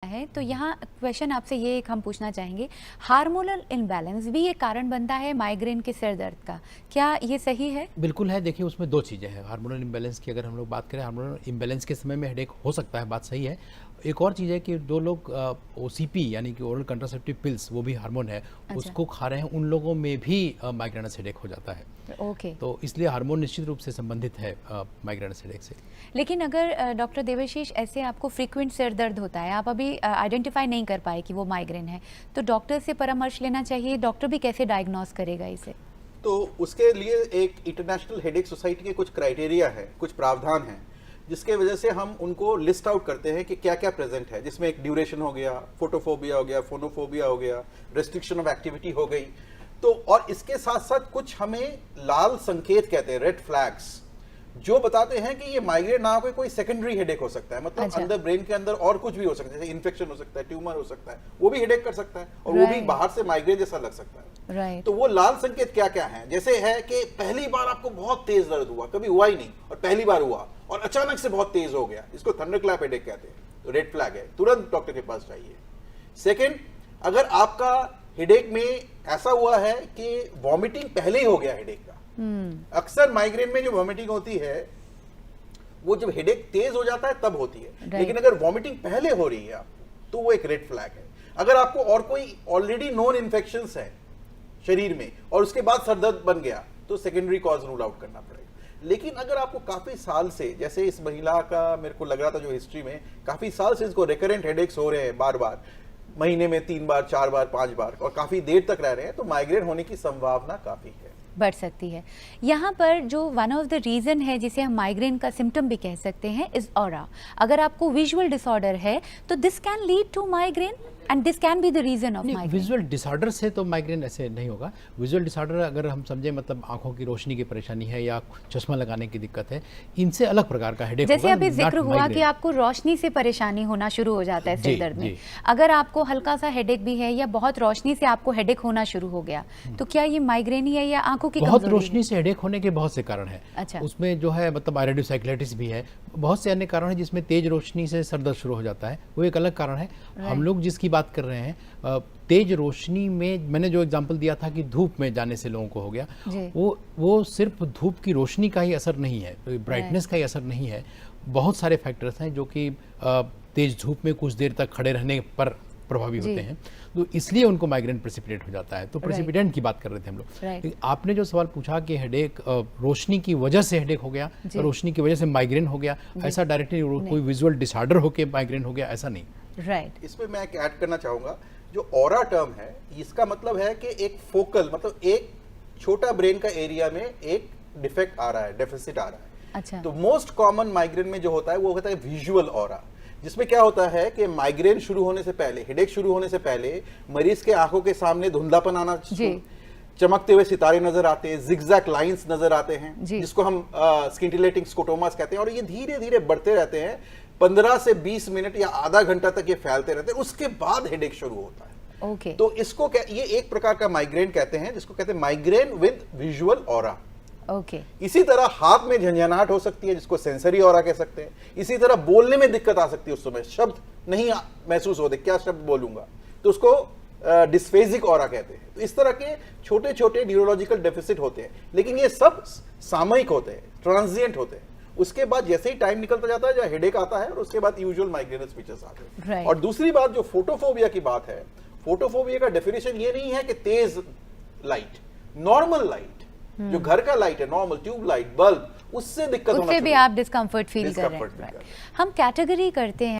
है, तो यहाँ क्वेश्चन आपसे ये एक हम पूछना चाहेंगे, हार्मोनल इम्बैलेंस भी एक कारण बनता है माइग्रेन के सिर दर्द का, क्या ये सही है? बिल्कुल है। देखिए, उसमें दो चीज़ें हैं। हार्मोनल इम्बैलेंस की अगर हम लोग बात करें, हार्मोनल इम्बैलेंस के समय में हेडेक हो सकता है, बात सही है। एक और चीज़ है कि जो लोग ओसीपी यानी कि ओरल कंट्रासेप्टिव पिल्स, वो भी हार्मोन है, उसको खा रहे हैं, उन लोगों में भी माइग्रेनस हेडेक हो जाता है। ओके। तो इसलिए हार्मोन निश्चित रूप से संबंधित है माइग्रेनस हेडेक से। लेकिन अगर डॉक्टर देवाशीष ऐसे आपको फ्रीक्वेंट सिर दर्द होता है, आप अभी आइडेंटिफाई नहीं कर पाए कि वो माइग्रेन है, तो डॉक्टर से परामर्श लेना चाहिए। डॉक्टर भी कैसे डायग्नोस करेगा इसे? तो उसके लिए एक इंटरनेशनल हेडेक सोसाइटी के कुछ क्राइटेरिया है, कुछ प्रावधान हैं, जिसके वजह से हम उनको लिस्ट आउट करते हैं कि क्या क्या प्रेजेंट है, जिसमें एक ड्यूरेशन हो गया, फोटोफोबिया हो गया, फोनोफोबिया हो गया, रेस्ट्रिक्शन ऑफ एक्टिविटी हो गई। तो और इसके साथ साथ कुछ हमें लाल संकेत कहते हैं, रेड फ्लैग्स, जो बताते हैं कि ये माइग्रेन ना हो, कोई सेकेंडरी हेडेक हो सकता है, मतलब अंदर ब्रेन के अंदर और कुछ भी हो सकता है, जैसे इन्फेक्शन हो सकता है, ट्यूमर हो सकता है, वो भी हेडेक कर सकता है, और वो भी बाहर से माइग्रेन जैसा लग सकता है। तो वो लाल संकेत क्या क्या है? जैसे है कि पहली बार आपको बहुत तेज दर्द हुआ, कभी हुआ ही नहीं, और पहली बार हुआ और अचानक से बहुत तेज हो गया, इसको थंडरक्लैप हेडेक कहते हैं, तो रेड फ्लैग है, तुरंत डॉक्टर के पास जाइए। सेकेंड, अगर आपका हेडेक में ऐसा हुआ है कि वॉमिटिंग पहले ही हो गया हेडेक का, अक्सर माइग्रेन में जो वॉमिटिंग होती है वो जब हेडेक तेज हो जाता है तब होती है, लेकिन अगर वॉमिटिंग पहले हो रही है आपको, तो वो एक रेड फ्लैग है। अगर आपको और कोई ऑलरेडी नोन इन्फेक्शंस है शरीर में और उसके बाद सरदर्द बन गया, तो सेकेंडरी कॉज रूल आउट करना पड़ेगा। लेकिन अगर आपको काफी साल से, जैसे इस महिला का मेरे को लग रहा था जो हिस्ट्री में, काफी साल से इसको रिकरेंट हेडेक्स हो रहे हैं, बार बार महीने में 3 बार 4 बार 5 बार, और काफी देर तक रह रहे हैं, तो माइग्रेन होने की संभावना काफी है, बढ़ सकती है। यहाँ पर जो वन ऑफ द रीजन है जिसे हम माइग्रेन का सिम्टम भी कह सकते हैं, इज ऑरा। अगर आपको विजुअल डिसऑर्डर है तो this can lead to migraine and this can be the reason of migraine. Visual disorder से तो माइग्रेन ऐसे नहीं होगा। विजुअल डिसऑर्डर अगर हम समझे, मतलब आंखों की रोशनी की परेशानी है या चश्मा लगाने की दिक्कत है, इनसे अलग प्रकार का हेडेक होगा। जैसे अभी जिक्र हुआ कि आपको रोशनी से परेशानी होना शुरू हो जाता है सिर दर्द में, अगर आपको हल्का सा हेडेक भी है या बहुत रोशनी से आपको हेडेक होना शुरू हो गया, तो क्या ये माइग्रेन ही है या आंखों की बहुत रोशनी से हेडेक होने के बहुत से कारण हैं। अच्छा। उसमें जो है मतलब आयरोडिसाइक्लेटिस भी है, बहुत से अन्य कारण हैं जिसमें तेज रोशनी से सर दर्द शुरू हो जाता है, वो एक अलग कारण है। हम लोग जिसकी बात कर रहे हैं, तेज रोशनी में मैंने जो एग्जांपल दिया था कि धूप में जाने से लोगों को हो गया, वो सिर्फ धूप की रोशनी का ही असर नहीं है, ब्राइटनेस का ही असर नहीं है। बहुत सारे फैक्टर्स हैं जो कि तेज धूप में कुछ देर तक खड़े रहने पर प्रभावी होते हैं, तो इसलिए उनको माइग्रेन प्रेसिपिटेट हो जाता है। तो प्रेसिपिटेंट की बात कर रहे थे हम लोग। आपने जो सवाल पूछा कि हेडेक रोशनी की वजह से हेडेक हो गया, रोशनी की वजह से माइग्रेन हो गया, ऐसा डायरेक्टली कोई विजुअल डिसऑर्डर होके माइग्रेन हो गया, ऐसा नहीं। इसमें मैं ऐड करना चाहूंगा, जो ऑरा टर्म है, इसका मतलब है कि एक फोकल, मतलब एक छोटा ब्रेन का एरिया में एक डिफेक्ट आ रहा है, डेफिसिट आ रहा है। अच्छा। तो मोस्ट कॉमन माइग्रेन में जो होता है वो होता है विजुअल ऑरा, जिसमें क्या होता है कि माइग्रेन शुरू होने से पहले, हेडेक शुरू होने से पहले, मरीज के आंखों के सामने धुंधलापन आना, चमकते हुए सितारे नजर आते हैं, जिगजैग लाइंस नजर आते हैं, जिसको हम स्किंटिलेटिंग स्कोटोमास कहते हैं, और ये धीरे धीरे बढ़ते रहते हैं, 15 से 20 मिनट या आधा घंटा तक ये फैलते रहते हैं, उसके बाद हेडेक शुरू होता है। ओके। तो इसको ये एक प्रकार का माइग्रेन कहते हैं, जिसको कहते हैं migraine with visual aura. Okay. इसी तरह हाथ में झंझनाहट हो सकती है, जिसको सेंसरी ऑरा कह सकते हैं। इसी तरह बोलने में दिक्कत आ सकती है, उस समय शब्द नहीं महसूस होते, क्या शब्द बोलूंगा, तो उसको डिस्फेजिक ऑरा कहते हैं। तो इस तरह के छोटे छोटे न्यूरोलॉजिकल डेफिसिट होते हैं, लेकिन ये सब सामयिक होते हैं, ट्रांजिएंट होते हैं। उसके बाद जैसे ही टाइम निकलता जाता है, जो हेडेक आता है, और उसके बाद यूजुअल माइग्रेनस फीचर्स आते हैं। और दूसरी बात जो फोटोफोबिया की बात है, फोटोफोबिया का डेफिनेशन ये नहीं है कि तेज लाइट, नॉर्मल लाइट, जो घर का लाइट है, नॉर्मल ट्यूब लाइट, बल्ब, उससे दिक्कत होना, उससे भी आप डिस्कम्फर्ट फील कर रहे हैं। हम कैटेगरी करते हैं